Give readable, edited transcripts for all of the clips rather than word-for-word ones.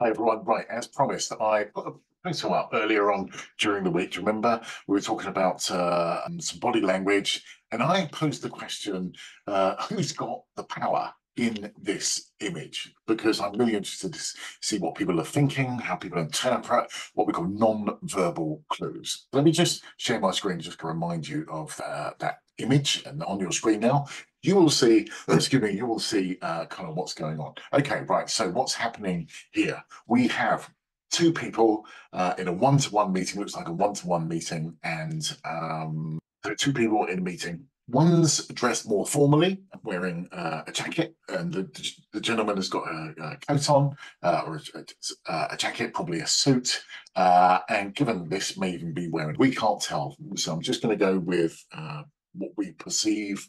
Hi everyone. Right, as promised, I put a photo up earlier on during the week. Do you remember we were talking about some body language, and I posed the question: who's got the power in this image? Because I'm really interested to see what people are thinking, how people interpret what we call non-verbal clues. Let me just share my screen just to remind you of that image, and on your screen now you will see, excuse me, you will see kind of what's going on. Okay, right. So what's happening here? We have two people in a one-to-one meeting. Looks like a one-to-one meeting, and there are two people in a meeting. One's dressed more formally, wearing a jacket, and the gentleman has got a coat on, or a jacket, probably a suit. And given this may even be wearing, we can't tell. So I'm just going to go with what we perceive,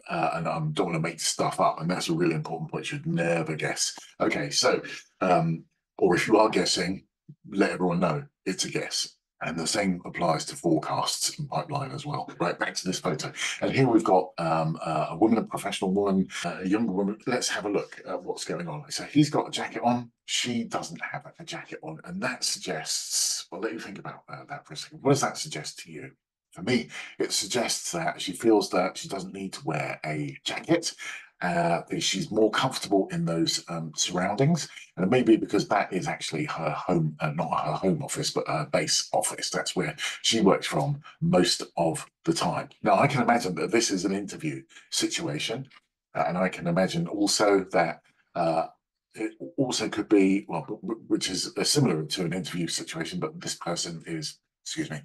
and I don't want to make stuff up, and that's a really important point. You should never guess. Okay, so or if you are guessing, let everyone know it's a guess. And the same applies to forecasts and pipeline as well. Right, back to this photo. And here we've got a woman, a professional woman, a younger woman. Let's have a look at what's going on. So he's got a jacket on. She doesn't have a jacket on. And that suggests, well, let you think about that for a second. What does that suggest to you? For me, it suggests that she feels that she doesn't need to wear a jacket. She's more comfortable in those surroundings, and it may be because that is actually her home, not her home office, but her base office. That's where she works from most of the time. Now, I can imagine that this is an interview situation, and I can imagine also that it also could be, well, which is similar to an interview situation, but this person is, excuse me,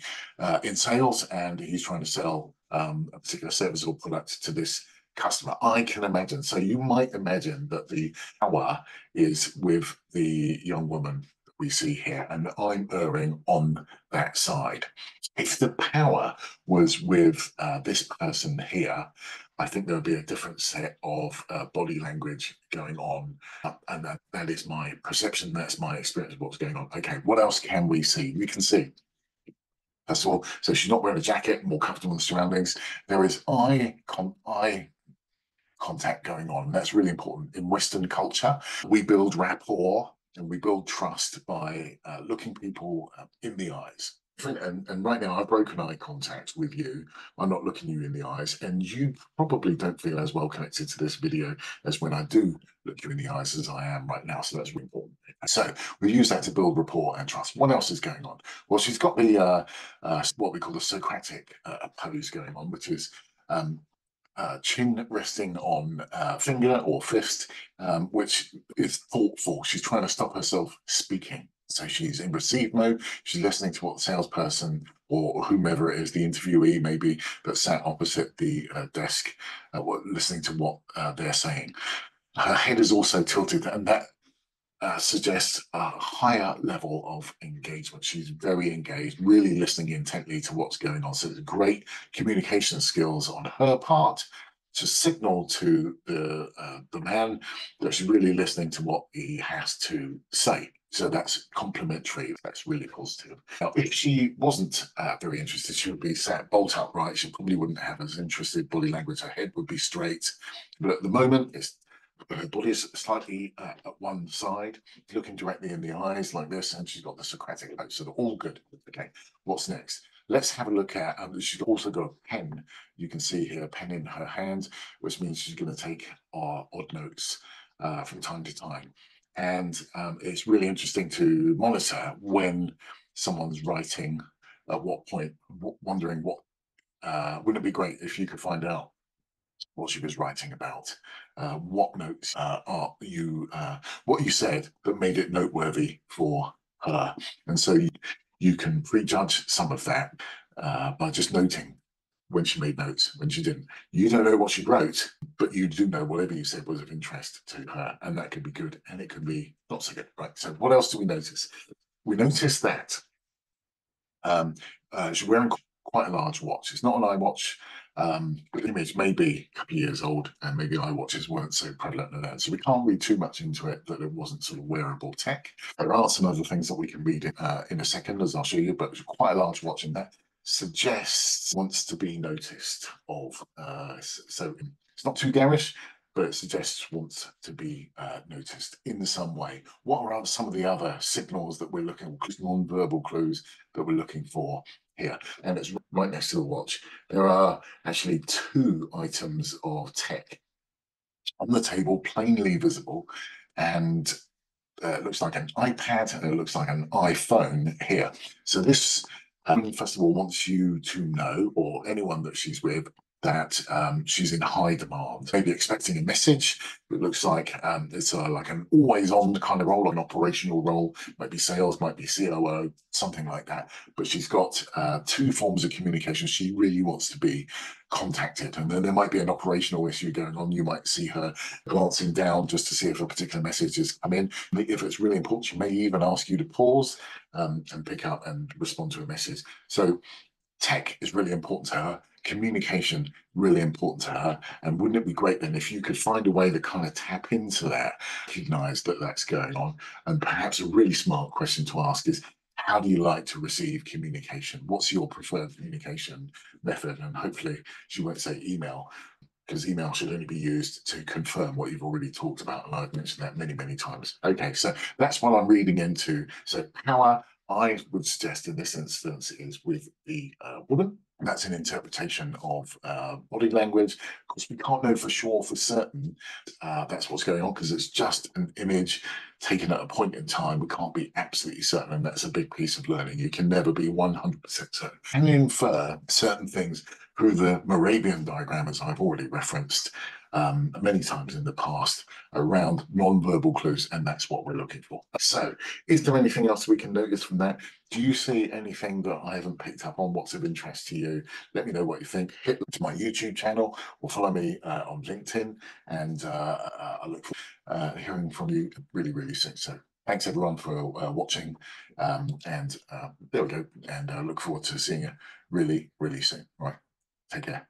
in sales, and he's trying to sell a particular service or product to this customer. I can imagine. So you might imagine that the power is with the young woman that we see here, and I'm erring on that side. If the power was with this person here, I think there would be a different set of body language going on, and that is my perception. That's my experience of what's going on. Okay, what else can we see? We can see, first of all, so she's not wearing a jacket, more comfortable in the surroundings. There is eye contact going on. That's really important. In Western culture, we build rapport and we build trust by looking people in the eyes. And right now, I've broken eye contact with you. I'm not looking you in the eyes, and you probably don't feel as well connected to this video as when I do look you in the eyes as I am right now. So that's really important. So we use that to build rapport and trust. What else is going on? Well, she's got the what we call the Socratic pose going on, which is chin resting on finger or fist, which is thoughtful. She's trying to stop herself speaking. So she's in receive mode. She's listening to what the salesperson or whomever it is, the interviewee maybe, that sat opposite the desk, listening to what they're saying. Her head is also tilted, and that suggests a higher level of engagement. She's very engaged, really listening intently to what's going on. So it's great communication skills on her part to signal to the man that she's really listening to what he has to say. So that's complimentary. That's really positive. Now, if she wasn't very interested, she would be sat bolt upright. She probably wouldn't have as interested body language. Her head would be straight. But at the moment, her body is slightly at one side, looking directly in the eyes like this, and she's got the Socratic pose. So they're all good. Okay, what's next? Let's have a look at, she's also got a pen. You can see here a pen in her hand, which means she's going to take odd notes from time to time. And it's really interesting to monitor when someone's writing, at what point, wondering what, wouldn't it be great if you could find out what she was writing about, what notes are you, what you said that made it noteworthy for her. And so you can prejudge some of that by just noting when she made notes, when she didn't. You don't know what she wrote, but you do know whatever you said was of interest to her, and that could be good and it could be not so good. Right. So what else do we notice? We notice that she's wearing quite a large watch. It's not an iWatch. The image may be a couple of years old, and maybe iWatches weren't so prevalent then. So we can't read too much into it that it wasn't sort of wearable tech. There are some other things that we can read in a second, as I'll show you, but quite a large watch in that suggests wants to be noticed of. So it's not too garish, but it suggests wants to be noticed in some way. What are some of the other signals that we're looking for, non-verbal clues that we're looking for here? And it's right next to the watch. There are actually two items of tech on the table, plainly visible, and it looks like an iPad and it looks like an iPhone here. So this, first of all, wants you to know, or anyone that she's with, that she's in high demand. Maybe expecting a message. It looks like it's like an always on kind of role, an operational role, might be sales, might be COO, something like that. But she's got two forms of communication. She really wants to be contacted, and then there might be an operational issue going on. You might see her glancing down just to see if a particular message has come in. If it's really important, she may even ask you to pause and pick up and respond to a message. So tech is really important to her, communication really important to her, and wouldn't it be great then if you could find a way to kind of tap into that, recognize that that's going on? And perhaps a really smart question to ask is, how do you like to receive communication? What's your preferred communication method? And hopefully she won't say email, because email should only be used to confirm what you've already talked about. And I've mentioned that many, many times. Okay, so that's what I'm reading into. So power, I would suggest in this instance, is with the woman. That's an interpretation of body language. Of course, we can't know for sure, for certain, that's what's going on, because it's just an image taken at a point in time. We can't be absolutely certain, and that's a big piece of learning. You can never be 100% certain. Can infer certain things through the Moravian diagram, as I've already referenced many times in the past, around non-verbal clues, and that's what we're looking for. So, is there anything else we can notice from that? Do you see anything that I haven't picked up on? What's of interest to you? Let me know what you think. Hit to my YouTube channel or follow me on LinkedIn, and I look forward to hearing from you really, really soon. So, thanks everyone for watching, and there we go. And I look forward to seeing you really, really soon. Right, take care.